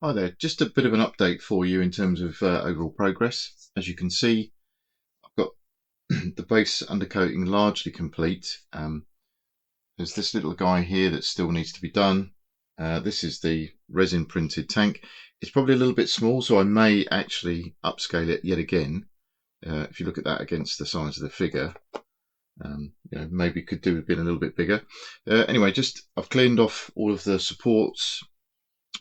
Hi there, just a bit of an update for you in terms of overall progress. As you can see, I've got the base undercoating largely complete. There's this little guy here that still needs to be done. This is the resin printed tank. It's probably a little bit small, so I may actually upscale it yet again. If you look at that against the size of the figure, maybe could do with being a little bit bigger. Anyway, I've cleaned off all of the supports.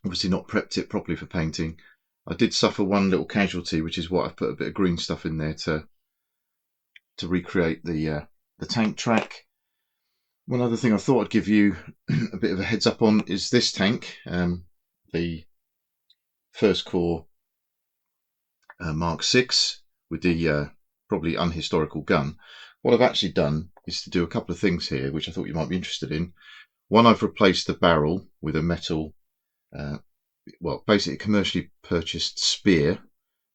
Obviously not prepped it properly for painting. I did suffer one little casualty, which is why I've put a bit of green stuff in there to recreate the tank track. One other thing I thought I'd give you a bit of a heads up on is this tank, the First Corps Mark 6 with the probably unhistorical gun. What I've actually done is to do a couple of things here, which I thought you might be interested in. One, I've replaced the barrel with a metal basically a commercially purchased spear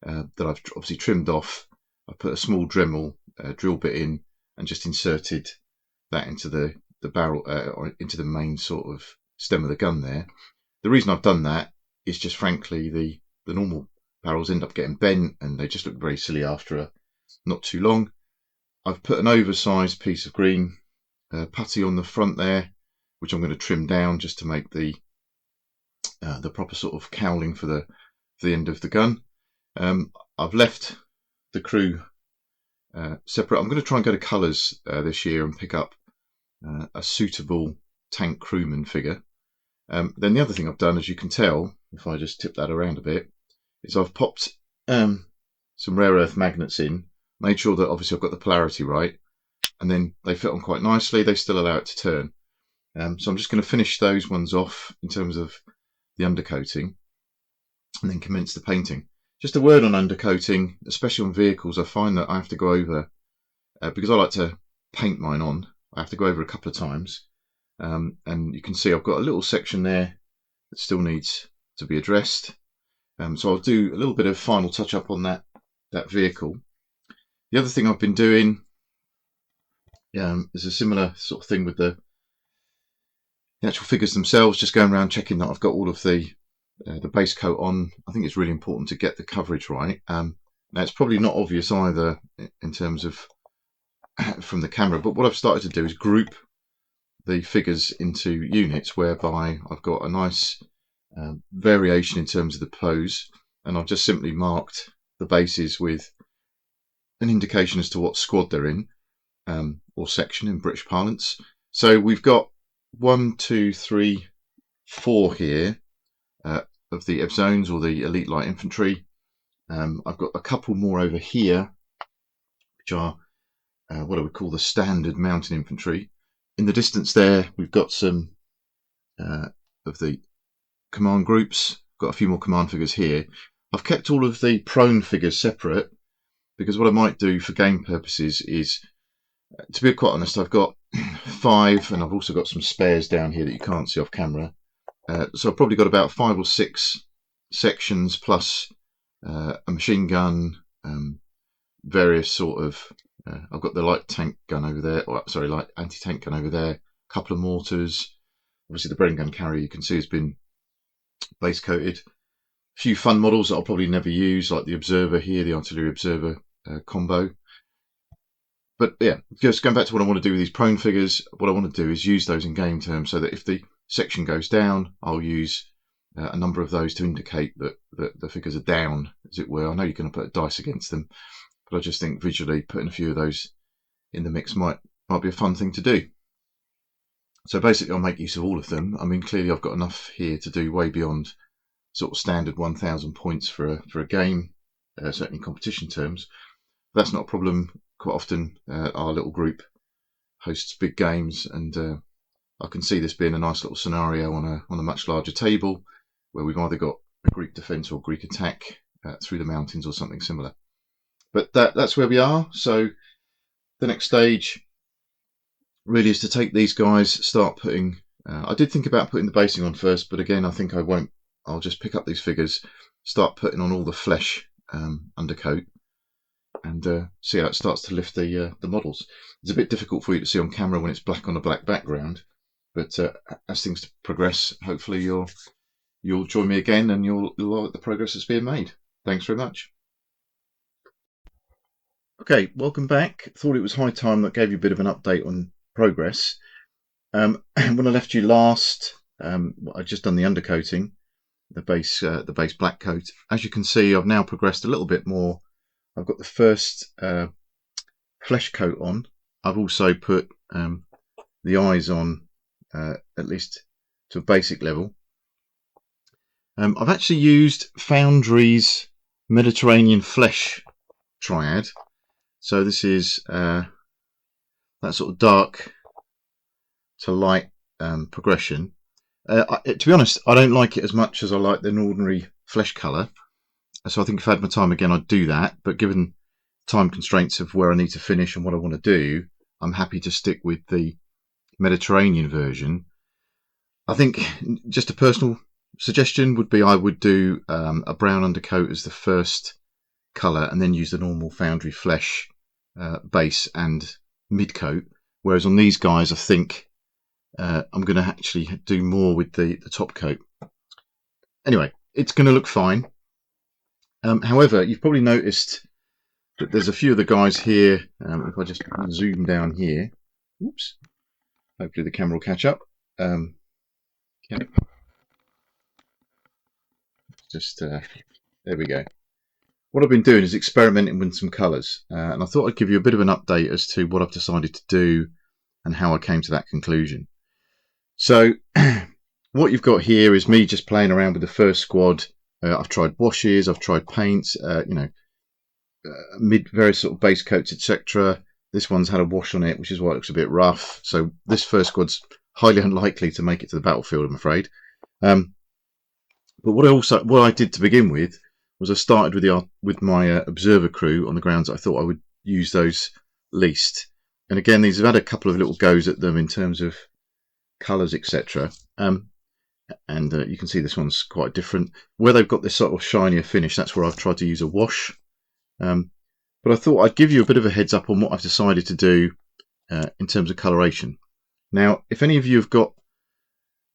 that I've obviously trimmed off. I put a small Dremel drill bit in and just inserted that into the barrel, or into the main sort of stem of the gun there. The reason I've done that is just frankly the normal barrels end up getting bent and they just look very silly after not too long. I've put an oversized piece of green putty on the front there, which I'm going to trim down just to make the proper sort of cowling for the end of the gun. I've left the crew separate. I'm going to try and go to colours this year and pick up a suitable tank crewman figure. Then the other thing I've done, as you can tell, if I just tip that around a bit, is I've popped some rare earth magnets in, made sure that obviously I've got the polarity right, and then they fit on quite nicely. They still allow it to turn. So I'm just going to finish those ones off in terms of the undercoating and then commence the painting. Just a word on undercoating, especially on vehicles. I find that I have to go over, because I like to paint mine on, I have to go over a couple of times, and you can see I've got a little section there that still needs to be addressed. So I'll do a little bit of final touch up on that vehicle. The other thing I've been doing is a similar sort of thing with the actual figures themselves, just going around checking that I've got all of the base coat on. I think it's really important to get the coverage right. Now it's probably not obvious either in terms of from the camera, but what I've started to do is group the figures into units whereby I've got a nice variation in terms of the pose, and I've just simply marked the bases with an indication as to what squad they're in, or section in British parlance. So we've got 1, 2, 3, 4 here of the F zones or the elite light infantry. I've got a couple more over here, which are what I would call the standard mountain infantry. In the distance there, we've got some of the command groups. Got a few more command figures here. I've kept all of the prone figures separate because what I might do for game purposes is, to be quite honest, I've got 5, and I've also got some spares down here that you can't see off camera. So I've probably got about 5 or 6 sections plus a machine gun, various sort of. I've got the light tank gun over there, or sorry, light anti-tank gun over there. A couple of mortars. Obviously, the Bren gun carrier you can see has been base coated. A few fun models that I'll probably never use, like the observer here, the artillery observer combo. But yeah, just going back to what I want to do with these prone figures, what I want to do is use those in game terms so that if the section goes down, I'll use a number of those to indicate that the figures are down, as it were. I know you're going to put a dice against them, but I just think visually putting a few of those in the mix might be a fun thing to do. So basically I'll make use of all of them. I mean, clearly I've got enough here to do way beyond sort of standard 1,000 points for a game, certainly in competition terms. But that's not a problem. Quite often our little group hosts big games, and I can see this being a nice little scenario on a much larger table where we've either got a Greek defence or Greek attack through the mountains or something similar. But that's where we are. So the next stage really is to take these guys, start putting. I did think about putting the basing on first, but again I think I won't. I'll just pick up these figures, start putting on all the flesh undercoat, and see how it starts to lift the models. It's a bit difficult for you to see on camera when it's black on a black background, but as things progress, hopefully you'll you'll join me again and you'll like the progress that's being made. Thanks very much. Okay, welcome back. Thought it was high time that gave you a bit of an update on progress. When I left you last, I'd just done the undercoating, the base black coat. As you can see, I've now progressed a little bit more. I've got the first flesh coat on. I've also put the eyes on, at least to a basic level. I've actually used Foundry's Mediterranean Flesh Triad. So this is that sort of dark to light progression. To be honest, I don't like it as much as I like the ordinary flesh colour. So I think if I had my time again, I'd do that. But given time constraints of where I need to finish and what I want to do, I'm happy to stick with the Mediterranean version. I think just a personal suggestion would be I would do a brown undercoat as the first colour and then use the normal Foundry Flesh base and mid coat. Whereas on these guys, I think I'm going to actually do more with the top coat. Anyway, it's going to look fine. However, you've probably noticed that there's a few of the guys here. If I just zoom down here, oops, hopefully the camera will catch up. Yeah. Just there we go. What I've been doing is experimenting with some colours, and I thought I'd give you a bit of an update as to what I've decided to do and how I came to that conclusion. So what you've got here is me just playing around with the first squad. I've tried washes, I've tried paints, various sort of base coats, etc. This one's had a wash on it, which is why it looks a bit rough. So this first squad's highly unlikely to make it to the battlefield, I'm afraid. But what I did to begin with was I started with my observer crew on the grounds that I thought I would use those least. And again, these have had a couple of little goes at them in terms of colours, etc. And you can see this one's quite different. Where they've got this sort of shinier finish, that's where I've tried to use a wash. But I thought I'd give you a bit of a heads up on what I've decided to do in terms of coloration. Now, if any of you have got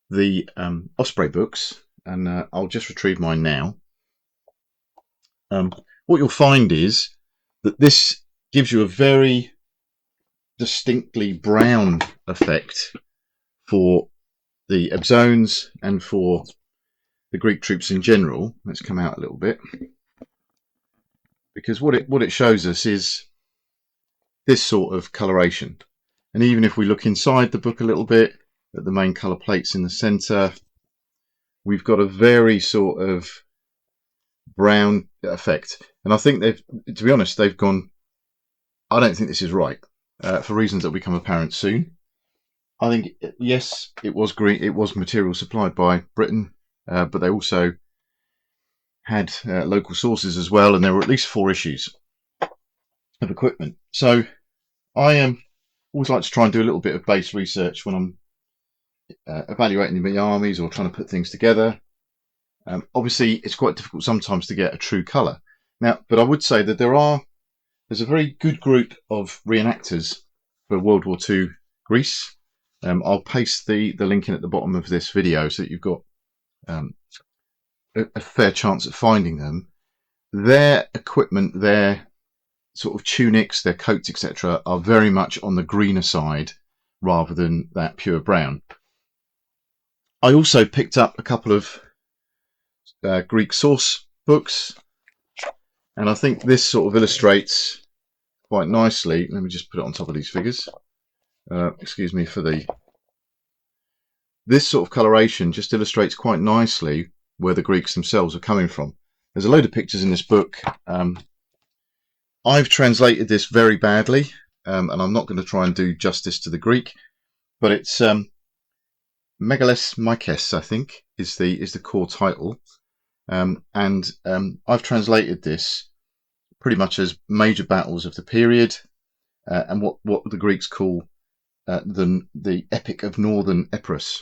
the Osprey books, and I'll just retrieve mine now, what you'll find is that this gives you a very distinctly brown effect for the Ebzones and for the Greek troops in general. Let's come out a little bit, because what it shows us is this sort of coloration. And even if we look inside the book a little bit at the main colour plates in the centre, we've got a very sort of brown effect. And I think to be honest, they've gone, I don't think this is right, for reasons that will become apparent soon. I think, yes, it was green, it was material supplied by Britain, but they also had local sources as well, and there were at least 4 issues of equipment. So I always like to try and do a little bit of base research when I'm evaluating the armies or trying to put things together. Obviously, it's quite difficult sometimes to get a true colour. Now, but I would say that there's a very good group of reenactors for World War II Greece. I'll paste the link in at the bottom of this video so that you've got a fair chance at finding them. Their equipment, their sort of tunics, their coats, etc., are very much on the greener side rather than that pure brown. I also picked up a couple of Greek source books, and I think this sort of illustrates quite nicely. Let me just put it on top of these figures. Excuse me for this sort of coloration just illustrates quite nicely where the Greeks themselves are coming from. There's a load of pictures in this book. I've translated this very badly, and I'm not going to try and do justice to the Greek, but it's Megales Mikes, I think, is the core title, and I've translated this pretty much as major battles of the period, and what the Greeks call the Epic of Northern Epirus,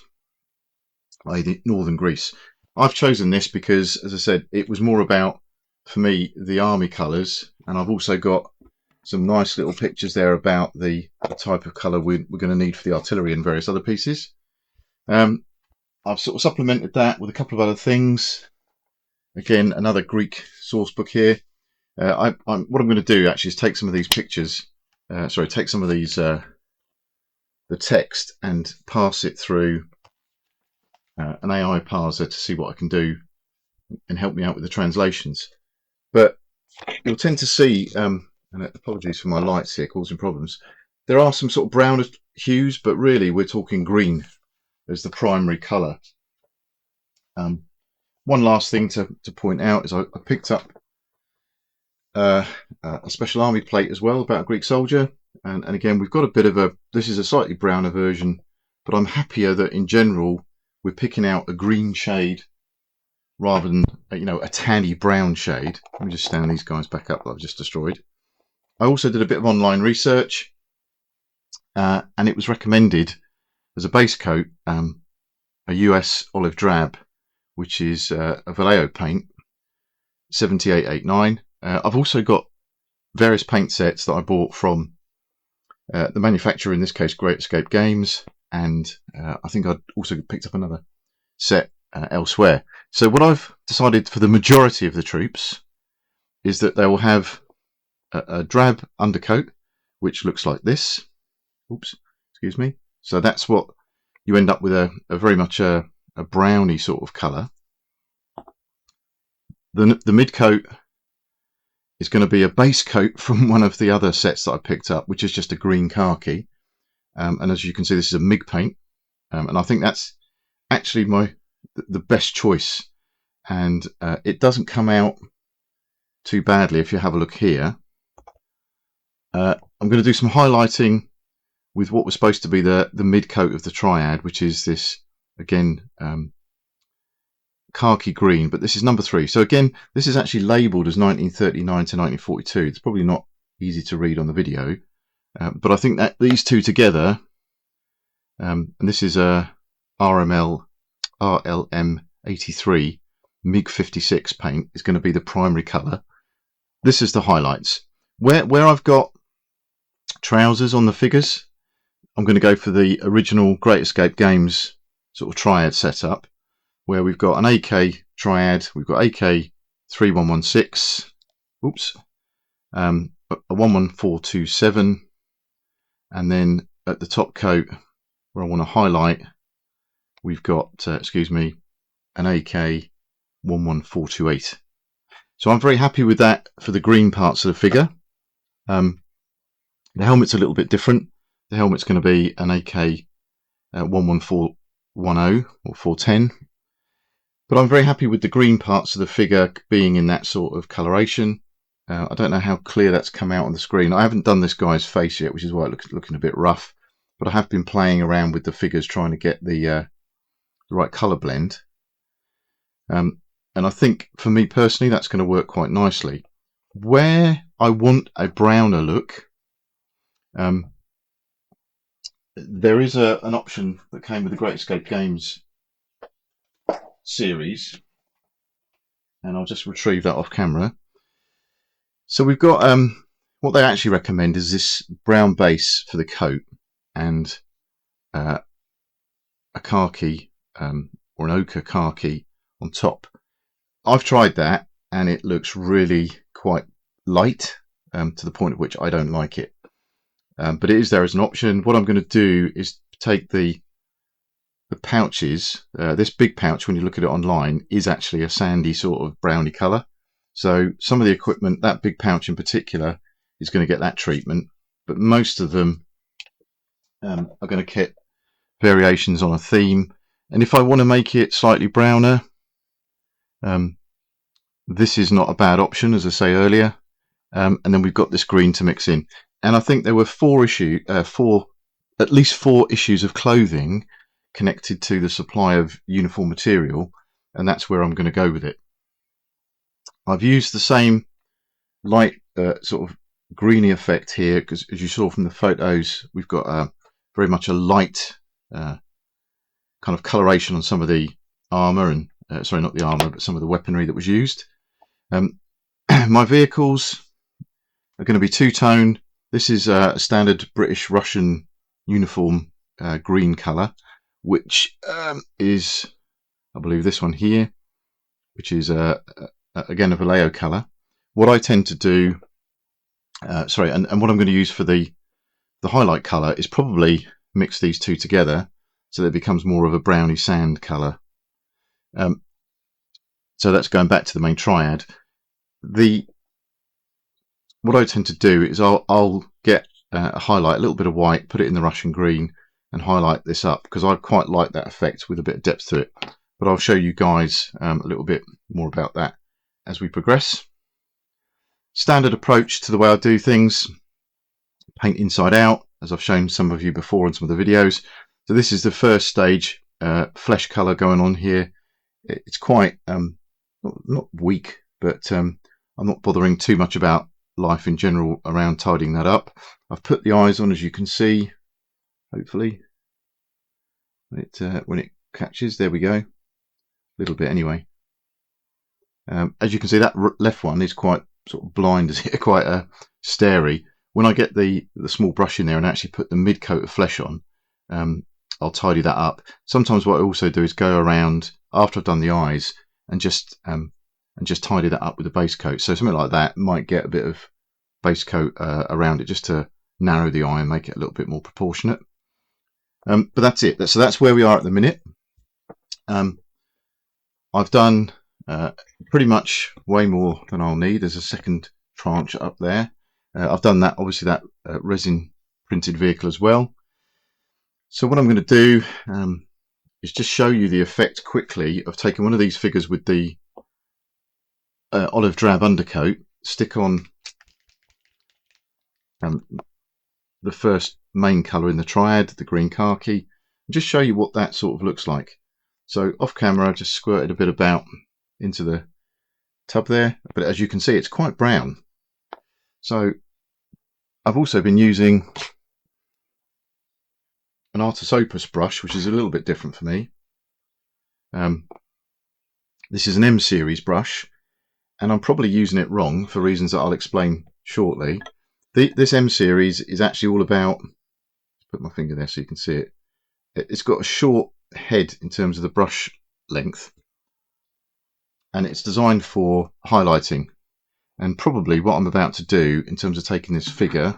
i.e. Northern Greece. I've chosen this because, as I said, it was more about, for me, the army colours, and I've also got some nice little pictures there about the type of colour we're going to need for the artillery and various other pieces. I've sort of supplemented that with a couple of other things. Again, another Greek source book here. What I'm going to do actually is take some of these pictures, take some of these the text and pass it through an AI parser to see what I can do and help me out with the translations. But you'll tend to see, and apologies for my lights here causing problems, there are some sort of browner hues, but really we're talking green as the primary colour. One last thing to point out is I picked up a special army plate as well about a Greek soldier, and again we've got a bit of a, this is a slightly browner version, but I'm happier that in general we're picking out a green shade rather than a tanny brown shade. Let me just stand these guys back up that I've just destroyed. I also did a bit of online research, and it was recommended as a base coat a US olive drab, which is a Vallejo paint, 7889. I've also got various paint sets that I bought from the manufacturer, in this case Great Escape Games, and I think I'd also picked up another set elsewhere. So what I've decided for the majority of the troops is that they will have a drab undercoat, which looks like this. Oops, excuse me. So that's what you end up with, a very much a browny sort of colour. The mid coat is going to be a base coat from one of the other sets that I picked up, which is just a green khaki. And as you can see, this is a MIG paint, and I think that's actually the best choice. And it doesn't come out too badly if you have a look here. I'm going to do some highlighting with what was supposed to be the mid coat of the triad, which is this, again, khaki green, but this is number 3. So again, this is actually labelled as 1939 to 1942. It's probably not easy to read on the video, but I think that these two together, and this is a RLM 83 MiG 56 paint, is going to be the primary colour. This is the highlights. Where I've got trousers on the figures, I'm going to go for the original Great Escape Games sort of triad setup, where we've got an AK triad, we've got AK 3116, oops, a 11427, and then at the top coat where I want to highlight, we've got, an AK 11428. So I'm very happy with that for the green parts of the figure. The helmet's a little bit different. The helmet's going to be an AK 11410 or 410. But I'm very happy with the green parts of the figure being in that sort of coloration. I don't know how clear that's come out on the screen. I haven't done this guy's face yet, which is why it's looking a bit rough. But I have been playing around with the figures, trying to get the right colour blend. And I think for me personally, that's going to work quite nicely. Where I want a browner look, there is an option that came with the Great Escape Games series, and I'll just retrieve that off camera. So we've got what they actually recommend is this brown base for the coat and a khaki or an ochre khaki on top. I've tried that and it looks really quite light, to the point at which I don't like it, but it is there as an option. What I'm going to do is take the pouches. This big pouch, when you look at it online, is actually a sandy sort of browny colour. So some of the equipment, that big pouch in particular, is going to get that treatment, but most of them are going to get variations on a theme. And if I want to make it slightly browner, this is not a bad option, as I say earlier. And then we've got this green to mix in. And I think there were at least four issues of clothing connected to the supply of uniform material, and that's where I'm going to go with it. I've used the same light sort of greeny effect here, because as you saw from the photos, we've got very much a light kind of coloration on some of the armour, and sorry, not the armour, but some of the weaponry that was used. My vehicles are going to be two-tone. This is a standard British-Russian uniform green colour, which is, I believe, this one here, which is again a Vallejo colour. What I tend to do, and what I'm going to use for the highlight colour is probably mix these two together so that it becomes more of a browny sand colour. So that's going back to the main triad. What I tend to do is I'll get a highlight, a little bit of white, put it in the Russian green and highlight this up, because I quite like that effect with a bit of depth to it. But I'll show you guys a little bit more about that as we progress. Standard approach to the way I do things: paint inside out, as I've shown some of you before in some of the videos. So this is the first stage, flesh colour going on here. It's quite not weak, but I'm not bothering too much about life in general around tidying that up. I've put the eyes on, as you can see, hopefully when it catches. There we go, a little bit anyway. As you can see, that left one is quite sort of blind, is it? Quite starey. When I get the small brush in there and actually put the mid coat of flesh on, I'll tidy that up. Sometimes what I also do is go around after I've done the eyes and just tidy that up with the base coat. So something like that might get a bit of base coat around it, just to narrow the eye and make it a little bit more proportionate. But that's it. So that's where we are at the minute. I've done pretty much way more than I'll need. There's a second tranche up there. I've done that, obviously, that resin printed vehicle as well. So what I'm going to do is just show you the effect quickly of taking one of these figures with the olive drab undercoat, stick on the first main colour in the triad, the green khaki, and just show you what that sort of looks like. So off camera I just squirted a bit about into the tub there, but as you can see it's quite brown. So I've also been using an Artisopus brush, which is a little bit different for me. This is an M series brush, and I'm probably using it wrong for reasons that I'll explain shortly. This M series is actually all about, put my finger there so you can see it, it's got a short head in terms of the brush length, and it's designed for highlighting. And probably what I'm about to do in terms of taking this figure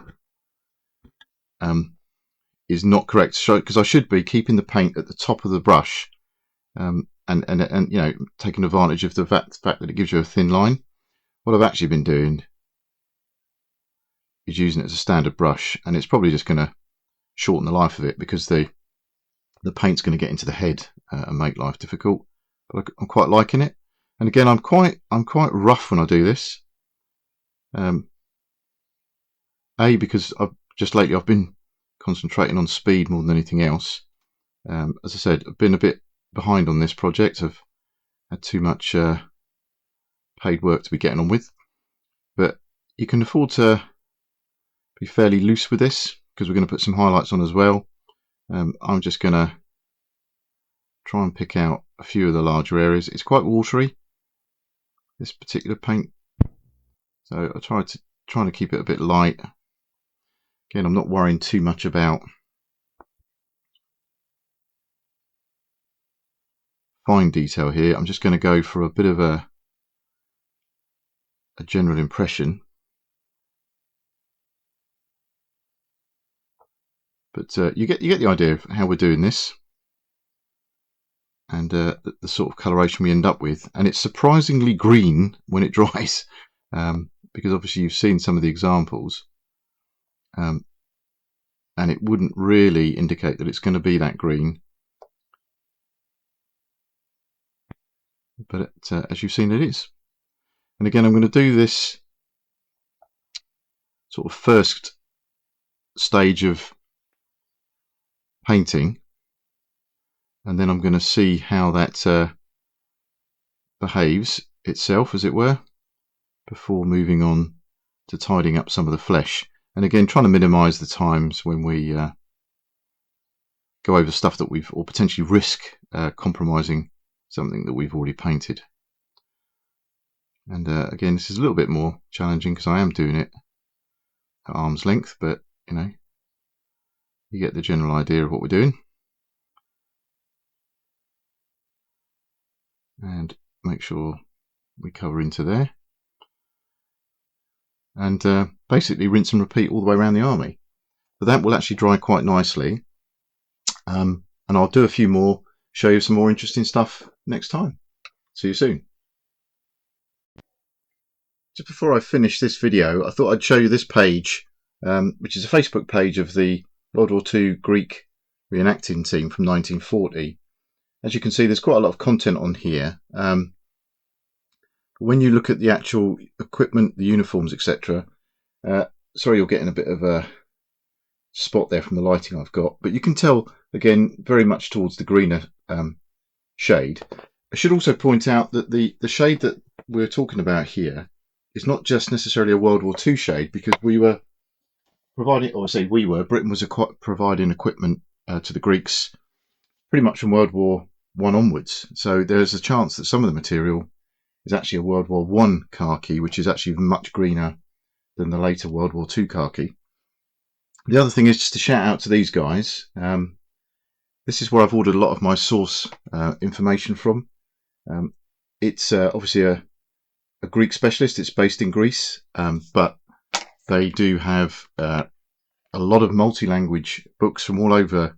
is not correct, because I should be keeping the paint at the top of the brush, and you know, taking advantage of the fact that it gives you a thin line. What I've actually been doing is using it as a standard brush, and it's probably just going to shorten the life of it, because the paint's going to get into the head and make life difficult. But I'm quite liking it. And again, I'm quite rough when I do this. Because just lately I've been concentrating on speed more than anything else. As I said, I've been a bit behind on this project. I've had too much paid work to be getting on with. But you can afford to be fairly loose with this, because we're going to put some highlights on as well. I'm just going to try and pick out a few of the larger areas. It's quite watery, this particular paint, so I trying to keep it a bit light. Again, I'm not worrying too much about fine detail here. I'm just going to go for a bit of a general impression. But you get the idea of how we're doing this, and the sort of coloration we end up with. And it's surprisingly green when it dries, because obviously you've seen some of the examples, and it wouldn't really indicate that it's going to be that green. But as you've seen, it is. And again, I'm going to do this sort of first stage of painting, and then I'm going to see how that behaves itself, as it were, before moving on to tidying up some of the flesh. And again, trying to minimize the times when we go over stuff that we've, or potentially risk compromising something that we've already painted. And again, this is a little bit more challenging because I am doing it at arm's length, but you know, you get the general idea of what we're doing. and make sure we cover into there, and basically rinse and repeat all the way around the army. But that will actually dry quite nicely, and I'll do a few more, show you some more interesting stuff next time. See you soon. Just before I finish this video, I thought I'd show you this page, which is a Facebook page of the World War II Greek reenacting team from 1940. As you can see, there's quite a lot of content on here. When you look at the actual equipment, the uniforms, etc., sorry you're getting a bit of a spot there from the lighting I've got, but you can tell, again, very much towards the greener shade. I should also point out that the shade that we're talking about here is not just necessarily a World War II shade, because we were providing, or I say we were, Britain was providing equipment to the Greeks pretty much from World War I onwards. So there's a chance that some of the material is actually a World War I khaki, which is actually much greener than the later World War II khaki. The other thing is just to shout out to these guys. This is where I've ordered a lot of my source information from. It's obviously a Greek specialist. It's based in Greece, but they do have a lot of multi-language books from all over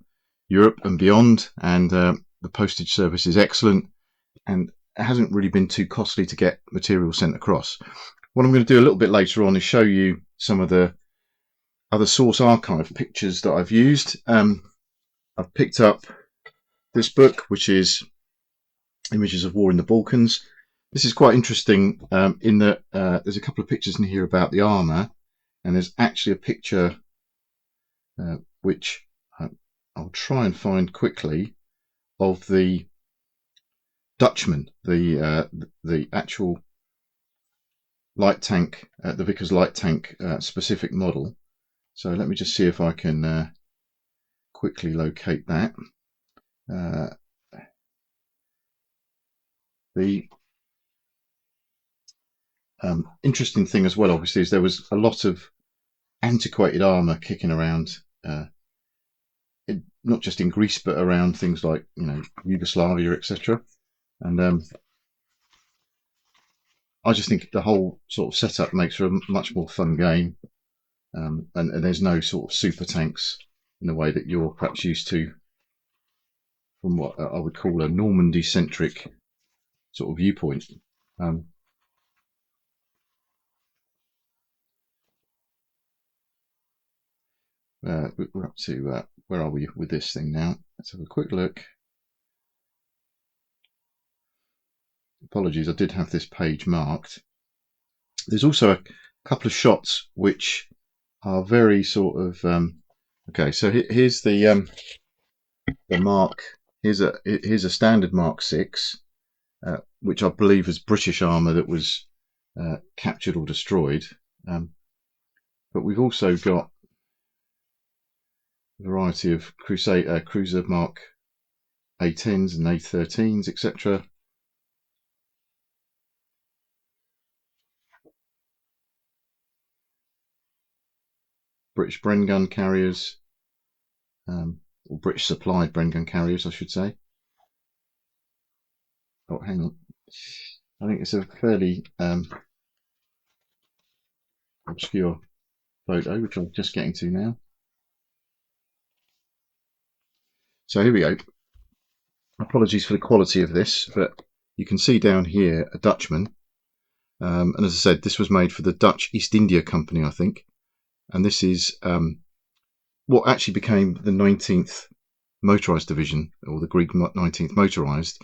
Europe and beyond, and the postage service is excellent, and it hasn't really been too costly to get material sent across. What I'm going to do a little bit later on is show you some of the other source archive pictures that I've used. I've picked up this book, which is Images of War in the Balkans. This is quite interesting in that there's a couple of pictures in here about the armour, and there's actually a picture which I'll try and find quickly, of the Dutchman, the actual light tank, the Vickers light tank specific model. So let me just see if I can quickly locate that. The interesting thing as well, obviously, is there was a lot of antiquated armour kicking around, not just in Greece, but around things like, you know, Yugoslavia, etc. And I just think the whole sort of setup makes for a much more fun game, and there's no sort of super tanks in the way that you're perhaps used to from what I would call a Normandy-centric sort of viewpoint. We're up to, where are we with this thing now? Let's have a quick look. Apologies, I did have this page marked. There's also a couple of shots which are very sort of okay. So here's the Mark. Here's a standard Mark 6, which I believe is British armour that was captured or destroyed. But we've also got a variety of cruiser Mark A10s and A13s, etc. British Bren gun carriers, or British supplied Bren gun carriers, I should say. Oh, hang on. I think it's a fairly obscure photo, which I'm just getting to now. So here we go. Apologies for the quality of this, but you can see down here a Dutchman. And as I said, this was made for the Dutch East India Company, I think. And this is what actually became the 19th Motorised Division, or the Greek 19th Motorised.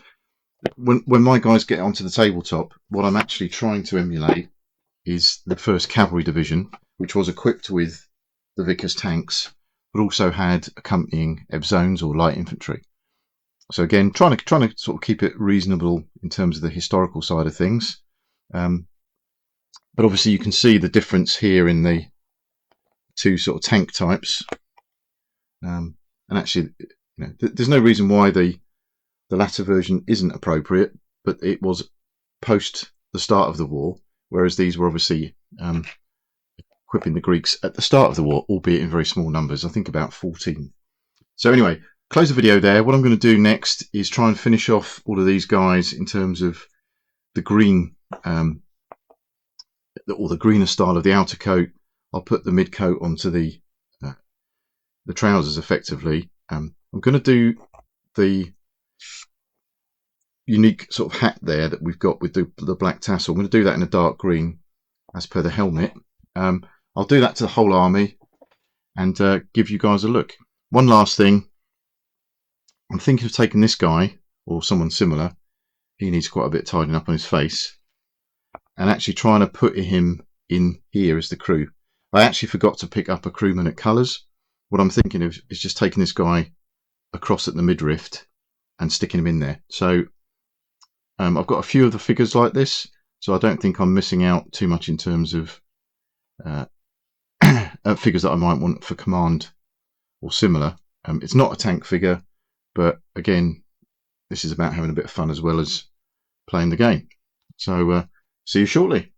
When my guys get onto the tabletop, what I'm actually trying to emulate is the 1st Cavalry Division, which was equipped with the Vickers tanks, but also had accompanying Ebzones or light infantry. So again, trying to sort of keep it reasonable in terms of the historical side of things. But obviously you can see the difference here in the two sort of tank types. And actually, you know, there's no reason why the latter version isn't appropriate, but it was post the start of the war, whereas these were obviously equipping the Greeks at the start of the war, albeit in very small numbers. I think about 14. So anyway, close the video there. What I'm going to do next is try and finish off all of these guys in terms of the green, or the greener style of the outer coat. I'll put the mid coat onto the trousers effectively. I'm going to do the unique sort of hat there that we've got with the black tassel. I'm going to do that in a dark green as per the helmet. I'll do that to the whole army and give you guys a look. One last thing, I'm thinking of taking this guy or someone similar. He needs quite a bit of tidying up on his face, and actually trying to put him in here as the crew. I actually forgot to pick up a crewman at colours. What I'm thinking of is just taking this guy across at the midriff and sticking him in there. So I've got a few of the figures like this, so I don't think I'm missing out too much in terms of figures that I might want for command or similar. It's not a tank figure, but again, this is about having a bit of fun as well as playing the game. So see you shortly.